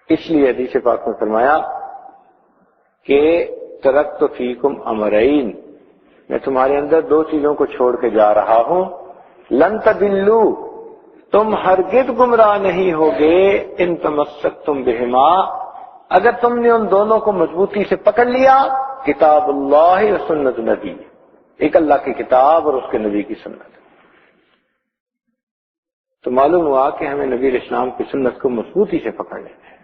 اس لیے حدیث پاک میں فرمایا کہ ترکت فیکم امرین، میں تمہارے اندر دو چیزوں کو چھوڑ کے جا رہا ہوں، لن تضلوا، تم ہرگز گمراہ نہیں ہوگے، ان تمسکتم بہما، اگر تم نے ان دونوں کو مضبوطی سے پکڑ لیا، کتاب اللہ و سنت نبی، ایک اللہ کی کتاب اور اس کے نبی کی سنت۔ تو معلوم ہوا کہ ہمیں نبی علیہ السلام کی سنت کو مضبوطی سے پکڑ لینا ہے،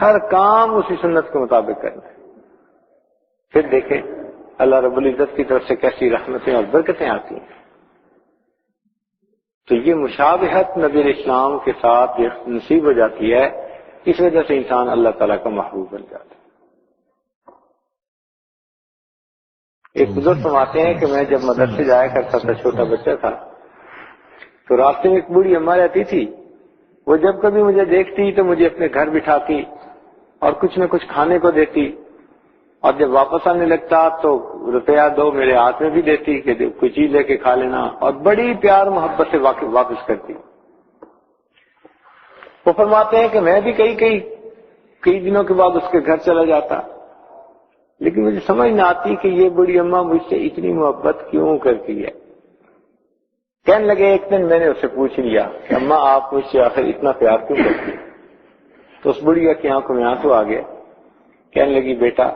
ہر کام اسی سنت کے مطابق کرنا ہے۔ پھر دیکھیں اللہ رب العزت کی طرف سے کیسی رحمتیں اور برکتیں آتی ہیں۔ تو یہ مشابہت نبی علیہ السلام کے ساتھ نصیب ہو جاتی ہے، اس وجہ سے انسان اللہ تعالیٰ کا محبوب بن جاتا ہے۔ ایک بزرگ فرماتے ہیں کہ میں جب مدرسے جایا کرتا تھا، چھوٹا بچہ تھا، تو راستے میں ایک بوڑھی اماں رہتی تھی، وہ جب کبھی مجھے دیکھتی تو مجھے اپنے گھر بٹھاتی اور کچھ نہ کچھ کھانے کو دیتی، اور جب واپس آنے لگتا تو روپیہ دو میرے ہاتھ میں بھی دیتی کہ کوئی چیز لے کے کھا لینا، اور بڑی پیار محبت سے واپس کرتی۔ وہ فرماتے ہیں کہ میں بھی کئی دنوں کے بعد اس کے گھر چلا جاتا، لیکن مجھے سمجھ نہ آتی کہ یہ بڑی اماں مجھ سے اتنی محبت کیوں کرتی ہے۔ کہنے لگے ایک دن میں نے اس سے پوچھ لیا کہ اماں آپ مجھ سے آخر اتنا پیار کیوں کرتی ہیں؟ تو اس بڑھیا کی آنکھوں میں آنسو آ گیا، کہنے لگی بیٹا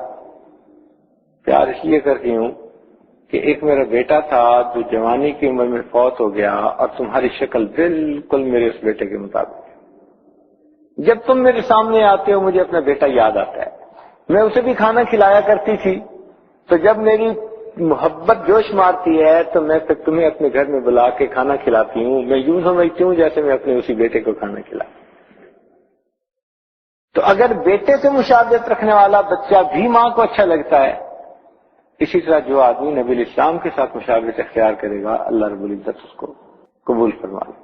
پیار اس لیے کرتی ہوں کہ ایک میرا بیٹا تھا جو جوانی کی عمر میں فوت ہو گیا، اور تمہاری شکل بالکل میرے اس بیٹے کے مطابق ہے۔ جب تم میرے سامنے آتے ہو مجھے اپنا بیٹا یاد آتا ہے، میں اسے بھی کھانا کھلایا کرتی تھی، تو جب میری محبت جوش مارتی ہے تو میں پھر تمہیں اپنے گھر میں بلا کے کھانا کھلاتی ہوں، میں یوں سمجھتی ہوں جیسے میں اپنے اسی بیٹے کو کھانا کھلاتی۔ تو اگر بیٹے سے مشابہت رکھنے والا بچہ بھی ماں کو اچھا لگتا ہے، اسی طرح جو آدمی نبی علیہ السلام کے ساتھ مشابہت اختیار کرے گا اللہ رب العزت اس کو قبول فرما لے۔